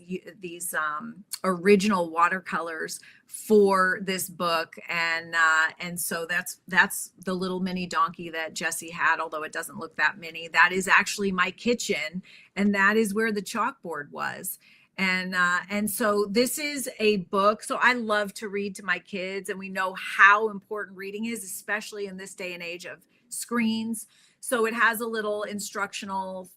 original watercolors for this book, and so that's the little mini donkey that Jessie had, although it doesn't look that mini. That is actually my kitchen, and that is where the chalkboard was. And so this is a book. So I love to read to my kids, and we know how important reading is, especially in this day and age of screens. So it has a little instructional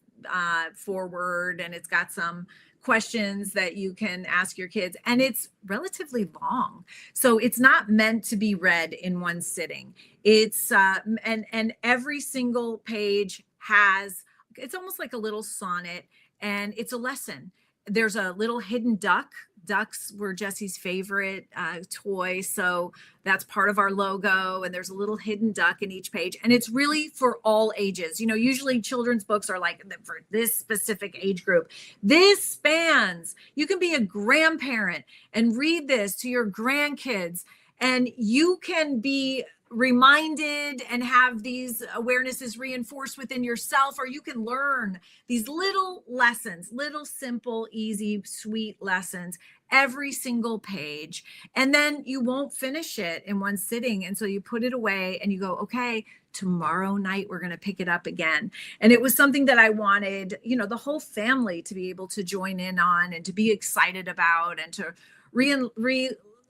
forward, and it's got some questions that you can ask your kids, and it's relatively long. So it's not meant to be read in one sitting. It's and every single page has, it's almost like a little sonnet, and it's a lesson. There's a little hidden duck. Ducks were Jessie's favorite toy, so that's part of our logo. And there's a little hidden duck in each page, and it's really for all ages. You know, usually children's books are like for this specific age group. This spans. You can be a grandparent and read this to your grandkids, and you can be reminded and have these awarenesses reinforced within yourself, or you can learn these little lessons, little simple, easy, sweet lessons every single page. And then you won't finish it in one sitting. And so you put it away and you go, okay, tomorrow night we're going to pick it up again. And it was something that I wanted, you know, the whole family to be able to join in on and to be excited about, and to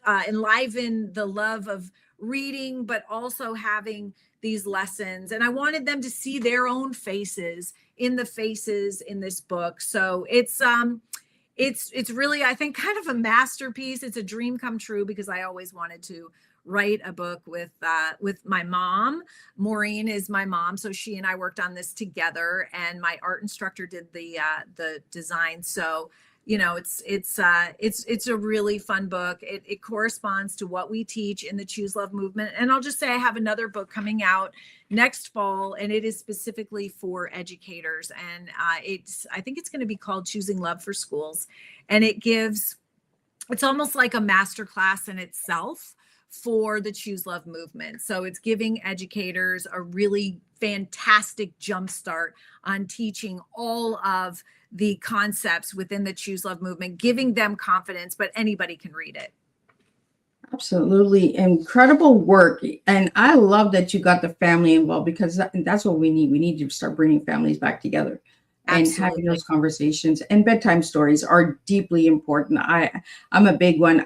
enliven the love of reading, but also having these lessons. And I wanted them to see their own faces in the faces in this book. So it's really, I think, kind of a masterpiece. It's a dream come true, because I always wanted to write a book with my mom. Maureen is my mom, so she and I worked on this together, and my art instructor did the design. So, you know, it's a really fun book. It corresponds to what we teach in the Choose Love movement. And I'll just say I have another book coming out next fall, and it is specifically for educators. And I think it's going to be called Choosing Love for Schools. And it's almost like a masterclass in itself for the Choose Love movement. So it's giving educators a really fantastic jumpstart on teaching all of the concepts within the Choose Love movement, giving them confidence, but anybody can read it. Absolutely incredible work. And I love that you got the family involved, because that's what we need. We need to start bringing families back together. Absolutely. And having those conversations. And bedtime stories are deeply important. I'm a big one.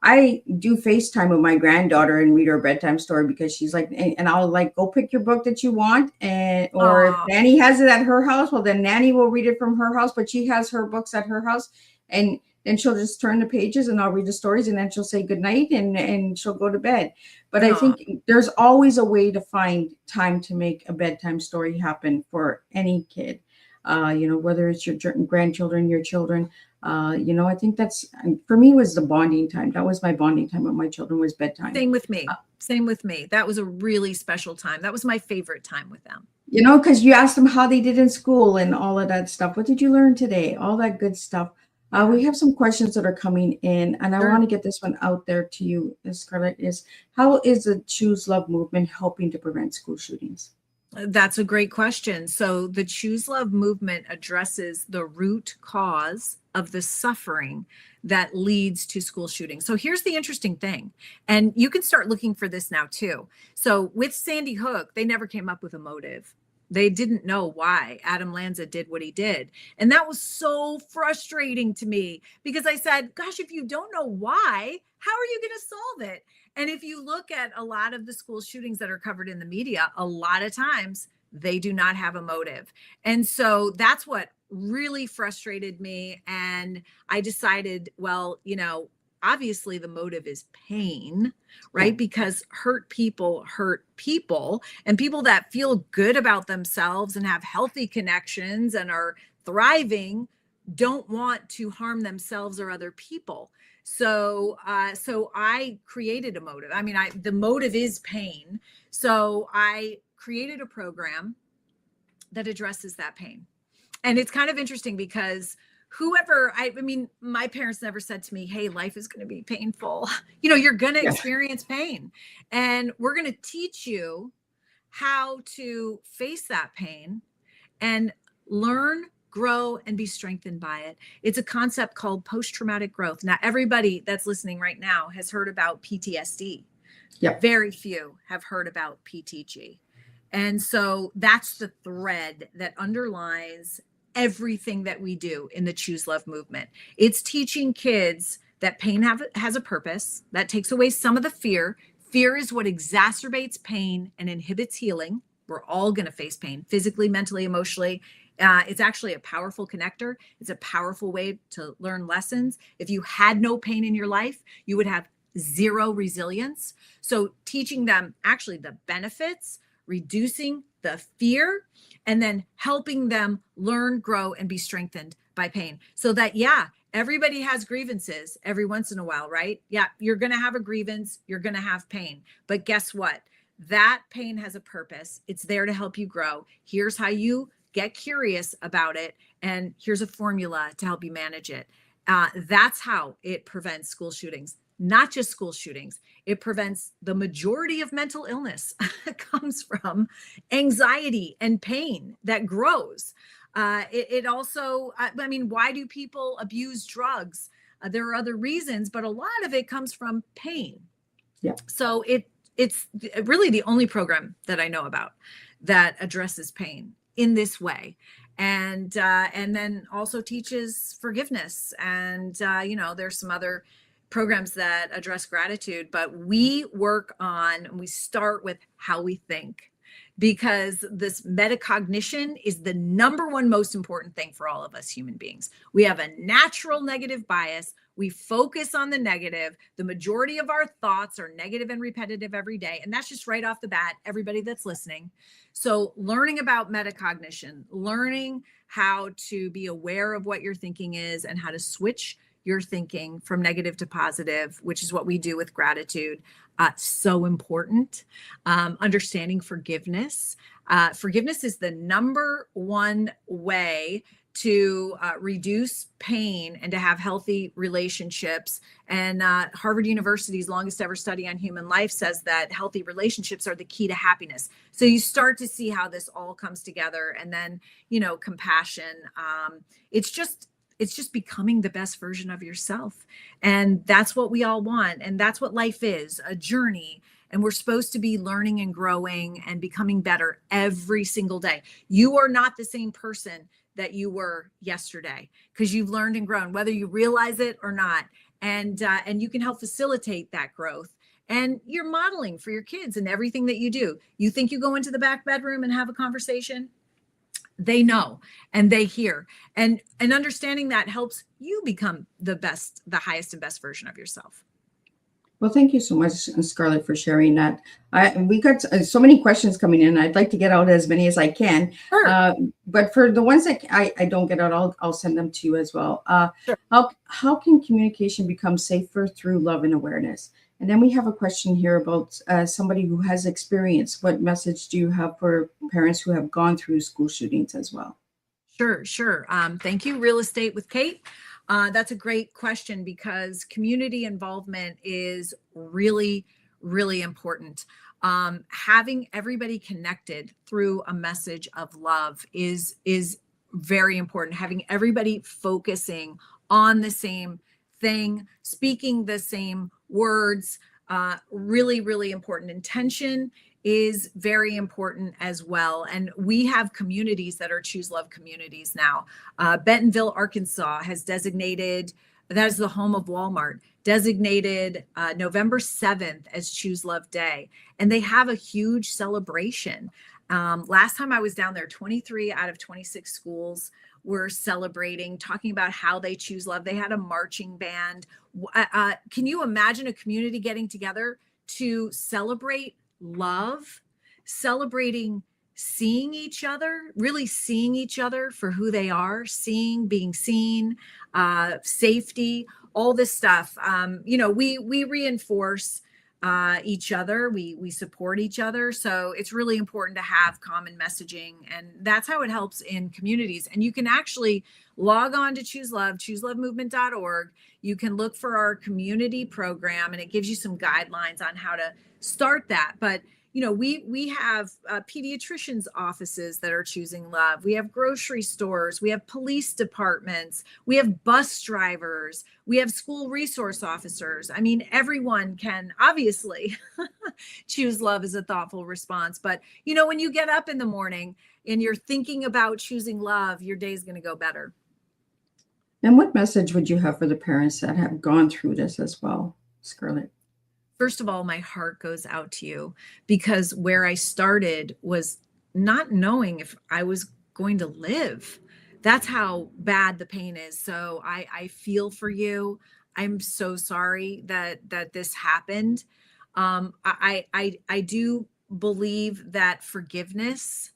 I do FaceTime with my granddaughter and read her a bedtime story, because she's like, and I'll like, go pick your book that you want. Or if Nanny has it at her house, well, then Nanny will read it from her house, but she has her books at her house. And then she'll just turn the pages and I'll read the stories, and then she'll say goodnight and she'll go to bed. But I think there's always a way to find time to make a bedtime story happen for any kid, you know, whether it's your grandchildren, your children. You know, I think that's, for me, was the bonding time. That was my bonding time with my children, was bedtime. Same with me. Same with me. That was a really special time. That was my favorite time with them. You know, because you asked them how they did in school and all of that stuff. What did you learn today? All that good stuff. We have some questions that are coming in, and I want to get this one out there to you, Scarlett, is how is the Choose Love movement helping to prevent school shootings? That's a great question. So the Choose Love movement addresses the root cause of the suffering that leads to school shootings. So here's the interesting thing, and you can start looking for this now too. So with Sandy Hook, they never came up with a motive. They didn't know why Adam Lanza did what he did. And that was so frustrating to me, because I said, gosh, if you don't know why, how are you going to solve it? And if you look at a lot of the school shootings that are covered in the media, a lot of times they do not have a motive. And so that's what really frustrated me. And I decided, well, you know, obviously the motive is pain, right? Because hurt people, and people that feel good about themselves and have healthy connections and are thriving don't want to harm themselves or other people. So I created a motive. I mean, the motive is pain. So I created a program that addresses that pain. And it's kind of interesting, because I mean, my parents never said to me, hey, life is going to be painful. You know, you're going to experience pain, and we're going to teach you how to face that pain and learn, grow, and be strengthened by it. It's a concept called post-traumatic growth. Now, everybody that's listening right now has heard about PTSD. Yep. Very few have heard about PTG. And so that's the thread that underlies everything that we do in the Choose Love movement. It's teaching kids that pain has a purpose, that takes away some of the fear. Fear is what exacerbates pain and inhibits healing. We're all going to face pain physically, mentally, emotionally. It's actually a powerful connector. It's a powerful way to learn lessons. If you had no pain in your life, you would have zero resilience. So teaching them actually the benefits, reducing the fear, and then helping them learn, grow, and be strengthened by pain. So that, yeah, everybody has grievances every once in a while, right? Yeah, you're going to have a grievance. You're going to have pain. But guess what? That pain has a purpose. It's there to help you grow. Here's how you get curious about it. And here's a formula to help you manage it. That's how it prevents school shootings. Not just school shootings. It prevents the majority of mental illness comes from anxiety and pain that grows. It also, I mean, why do people abuse drugs? There are other reasons, but a lot of it comes from pain. Yeah. So it's really the only program that I know about that addresses pain in this way. And then also teaches forgiveness. And, you know, there's some other programs that address gratitude, but we start with how we think, because this metacognition is the number one most important thing for all of us human beings. We have a natural negative bias. We focus on the negative. The majority of our thoughts are negative and repetitive every day. And that's just right off the bat, everybody that's listening. So learning about metacognition, learning how to be aware of what your thinking is and how to switch your thinking from negative to positive, which is what we do with gratitude. So important. Understanding forgiveness. Forgiveness is the number one way to reduce pain and to have healthy relationships. And Harvard University's longest ever study on human life says that healthy relationships are the key to happiness. So you start to see how this all comes together. And then, you know, compassion. It's just becoming the best version of yourself. And that's what we all want. And that's what life is, a journey. And we're supposed to be learning and growing and becoming better every single day. You are not the same person that you were yesterday, because you've learned and grown, whether you realize it or not. And you can help facilitate that growth. And you're modeling for your kids in everything that you do. You think you go into the back bedroom and have a conversation? They know and they hear, and understanding that helps you become the highest and best version of yourself. Well, thank you so much, Scarlett, for sharing that. We got so many questions coming in. I'd like to get out as many as I can. Sure. But for the ones that I don't get out, I'll send them to you as well. Sure. How can communication become safer through love and awareness? And then we have a question here about somebody who has experience. What message do you have for parents who have gone through school shootings as well? Sure. Thank you, Real Estate with Kate. That's a great question, because community involvement is really, really important. Having everybody connected through a message of love is very important. Having everybody focusing on the same thing, speaking the same words, really, really important. Intention is very important as well. And we have communities that are Choose Love communities now. Bentonville, Arkansas has designated, that is the home of Walmart, designated November 7th as Choose Love Day. And they have a huge celebration. Last time I was down there, 23 out of 26 schools were celebrating, talking about how they choose love. They had a marching band. Can you imagine a community getting together to celebrate love, celebrating seeing each other, really seeing each other for who they are, being seen, safety, all this stuff. We reinforce each other. We support each other. So it's really important to have common messaging. And that's how it helps in communities. And you can actually log on to Choose Love, chooselovemovement.org. You can look for our community program, and it gives you some guidelines on how to start that. But we have pediatricians' offices that are choosing love. We have grocery stores. We have police departments. We have bus drivers. We have school resource officers. I mean, everyone can obviously choose love as a thoughtful response. But, when you get up in the morning and you're thinking about choosing love, your day's going to go better. And what message would you have for the parents that have gone through this as well, Scarlett? First of all, my heart goes out to you, because where I started was not knowing if I was going to live. That's how bad the pain is. So I feel for you. I'm so sorry that this happened. I do believe that forgiveness,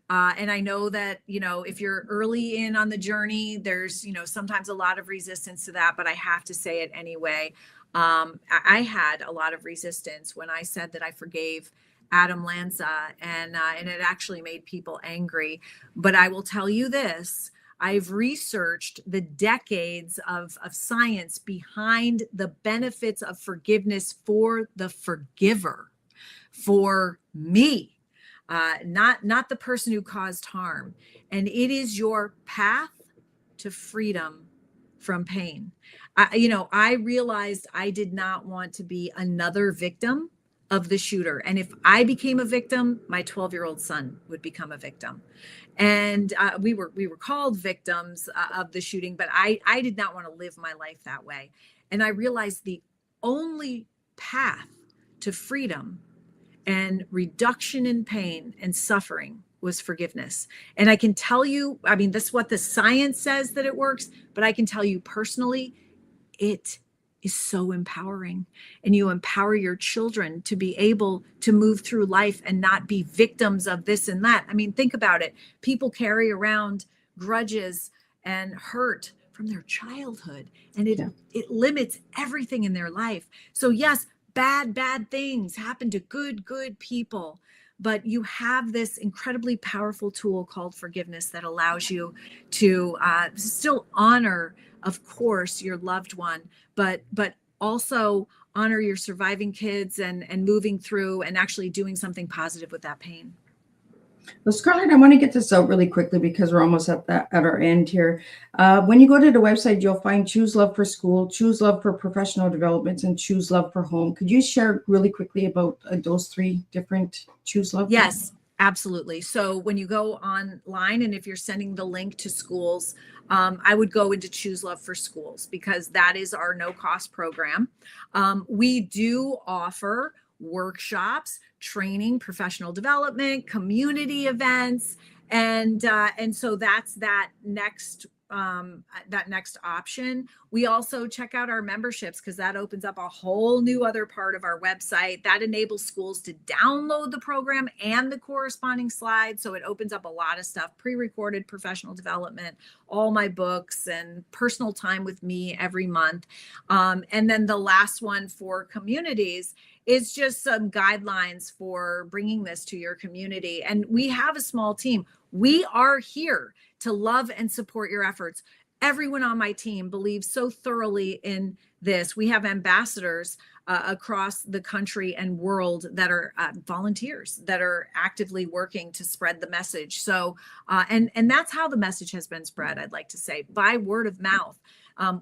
and I know that, if you're early in on the journey, there's, sometimes a lot of resistance to that, but I have to say it anyway. I had a lot of resistance when I said that I forgave Adam Lanza, and it actually made people angry. But I will tell you this, I've researched the decades of science behind the benefits of forgiveness for the forgiver, for me, not the person who caused harm. And it is your path to freedom from pain. I realized I did not want to be another victim of the shooter. And if I became a victim, my 12-year-old son would become a victim. And we were called victims of the shooting, but I did not want to live my life that way. And I realized the only path to freedom and reduction in pain and suffering was forgiveness. And I can tell you, this is what the science says that it works, but I can tell you personally, it is so empowering. And you empower your children to be able to move through life and not be victims of this and that. Think about it. People carry around grudges and hurt from their childhood, and it limits everything in their life. So yes, bad things happen to good people. But you have this incredibly powerful tool called forgiveness that allows you to still honor, of course, your loved one, but also honor your surviving kids and moving through and actually doing something positive with that pain. Well, Scarlett, I want to get this out really quickly because we're almost at our end here. When you go to the website, you'll find Choose Love for School, Choose Love for Professional Development, and Choose Love for Home. Could you share really quickly about those three different Choose Love? Yes, absolutely. So when you go online, and if you're sending the link to schools, I would go into Choose Love for Schools, because that is our no-cost program. We do offer workshops, training, professional development, community events, and so that's that next option. We also check out our memberships, because that opens up a whole new other part of our website that enables schools to download the program and the corresponding slides. So it opens up a lot of stuff: pre-recorded professional development, all my books, and personal time with me every month. And then the last one for communities is just some guidelines for bringing this to your community. And we have a small team. We are here to love and support your efforts. Everyone on my team believes so thoroughly in this. We have ambassadors across the country and world that are volunteers that are actively working to spread the message. So, and that's how the message has been spread, I'd like to say, by word of mouth.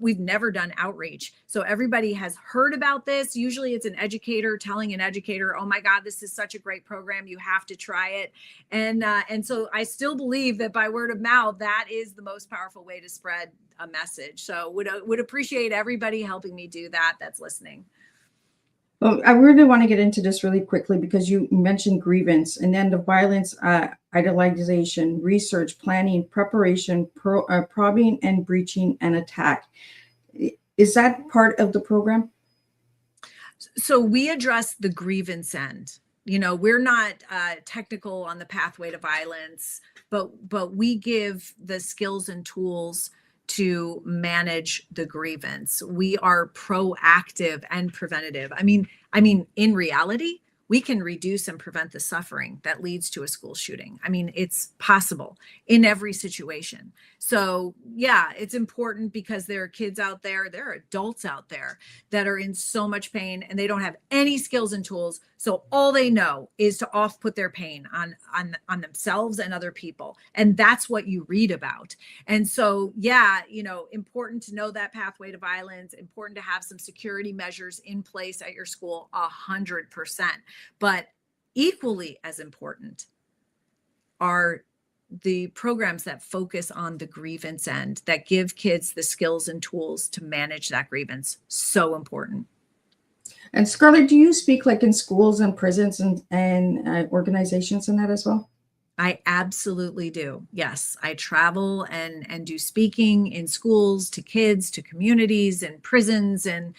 We've never done outreach. So everybody has heard about this. Usually it's an educator telling an educator, oh my God, this is such a great program, you have to try it. And so I still believe that by word of mouth, that is the most powerful way to spread a message. So would appreciate everybody helping me do that that's listening. Well, I really want to get into this really quickly because you mentioned grievance and then the violence, idealization, research, planning, preparation, probing and breaching and attack. Is that part of the program? So we address the grievance end. You know, we're not technical on the pathway to violence, but we give the skills and tools to manage the grievance. We are proactive and preventative. I mean, in reality, we can reduce and prevent the suffering that leads to a school shooting. I mean, it's possible in every situation. So yeah, it's important because there are kids out there, there are adults out there that are in so much pain and they don't have any skills and tools. So all they know is to put their pain on themselves and other people. And that's what you read about. And so, yeah, important to know that pathway to violence, important to have some security measures in place at your school, 100%. But equally as important are the programs that focus on the grievance end, that give kids the skills and tools to manage that grievance. So important. And Scarlett, do you speak like in schools and prisons and organizations and that as well? I absolutely do. Yes, I travel and do speaking in schools to kids, to communities, and prisons, and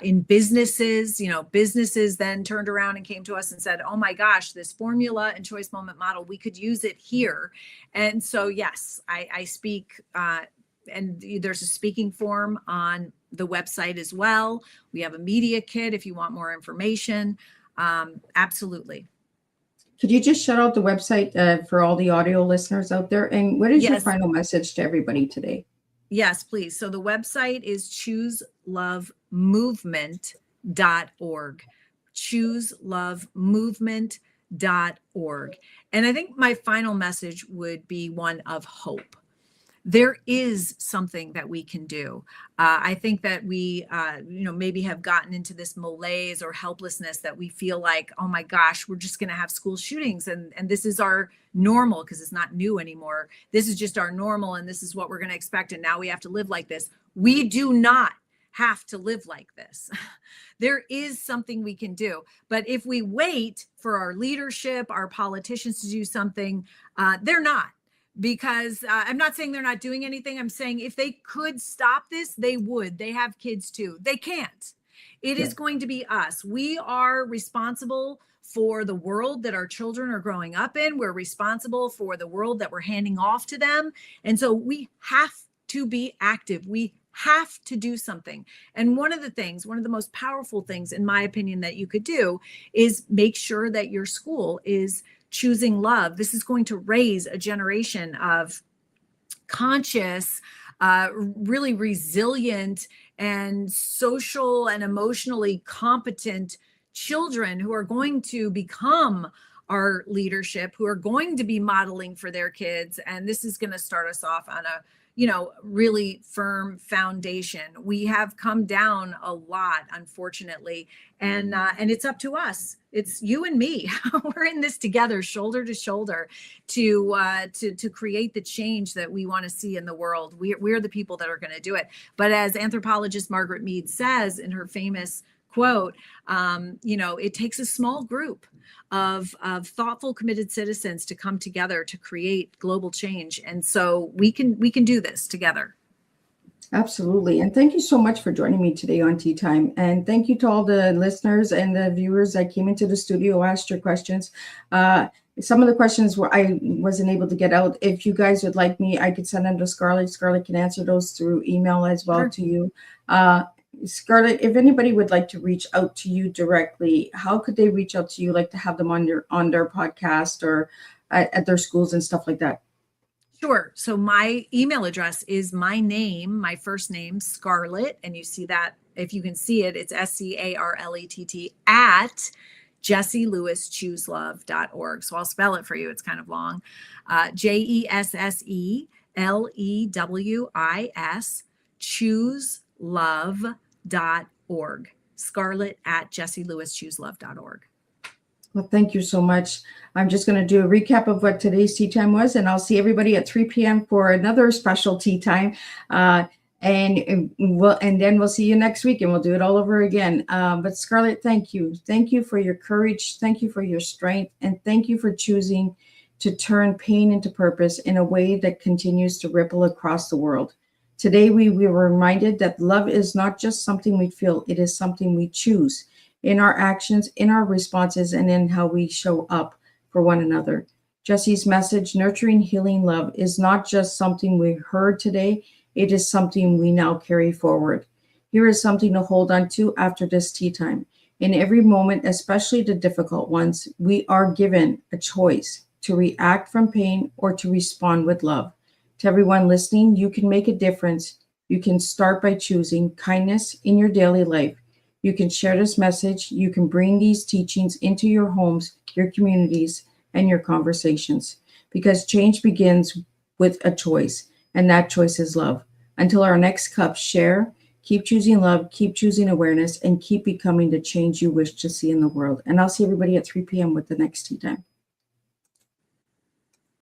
in businesses. Businesses then turned around and came to us and said, oh my gosh, this formula and choice moment model, we could use it here. And so, yes, I speak, and there's a speaking form on the website as well. We have a media kit if you want more information. Absolutely. Could you just shout out the website for all the audio listeners out there? And what is your Yes. final message to everybody today? Yes, please. So the website is chooselovemovement.org. Chooselovemovement.org. And I think my final message would be one of hope. There is something that we can do. I think that we, maybe have gotten into this malaise or helplessness that we feel like, oh my gosh, we're just going to have school shootings. And this is our normal because it's not new anymore. This is just our normal. And this is what we're going to expect. And now we have to live like this. We do not have to live like this. There is something we can do. But if we wait for our leadership, our politicians to do something, they're not. Because I'm not saying they're not doing anything. I'm saying if they could stop this, they would. They have kids too. They can't. It is going to be us. We are responsible for the world that our children are growing up in. We're responsible for the world that we're handing off to them. And so we have to be active. We have to do something. And one of the most powerful things, in my opinion, that you could do is make sure that your school is choosing love. This is going to raise a generation of conscious, really resilient and social and emotionally competent children who are going to become our leadership, who are going to be modeling for their kids. And this is going to start us off on a really firm foundation. We have come down a lot, unfortunately, and it's up to us. It's you and me. We're in this together, shoulder to shoulder, to create the change that we want to see in the world. We're the people that are going to do it. But as anthropologist Margaret Mead says in her famous quote, it takes a small group of thoughtful, committed citizens to come together to create global change. And so we can do this together. Absolutely. And thank you so much for joining me today on Tea Time. And thank you to all the listeners and the viewers that came into the studio, asked your questions. Some of the questions I wasn't able to get out. If you guys would like me, I could send them to Scarlett. Scarlett can answer those through email as well to you. Scarlett, if anybody would like to reach out to you directly, how could they reach out to you, like to have them on their podcast or at their schools and stuff like that? Sure. So my email address is my first name, Scarlett, and you see that, if you can see it, it's SCARLETT at JessieLewisChooseLove.org. So I'll spell it for you. It's kind of long. JESSELEWIS ChooseLove.org. Scarlett at JessieLewisChooseLove.org. Well, thank you so much. I'm just going to do a recap of what today's tea time was, and I'll see everybody at 3 p.m. for another special tea time. And then we'll see you next week, and we'll do it all over again. But Scarlett, thank you. Thank you for your courage. Thank you for your strength. And thank you for choosing to turn pain into purpose in a way that continues to ripple across the world. Today, we were reminded that love is not just something we feel. It is something we choose in our actions, in our responses, and in how we show up for one another. Jessie's message, nurturing, healing love, is not just something we heard today. It is something we now carry forward. Here is something to hold on to after this tea time. In every moment, especially the difficult ones, we are given a choice to react from pain or to respond with love. To everyone listening, you can make a difference. You can start by choosing kindness in your daily life. You can share this message. You can bring these teachings into your homes, your communities, and your conversations. Because change begins with a choice, and that choice is love. Until our next cup, share, keep choosing love, keep choosing awareness, and keep becoming the change you wish to see in the world. And I'll see everybody at 3 p.m. with the next tea time.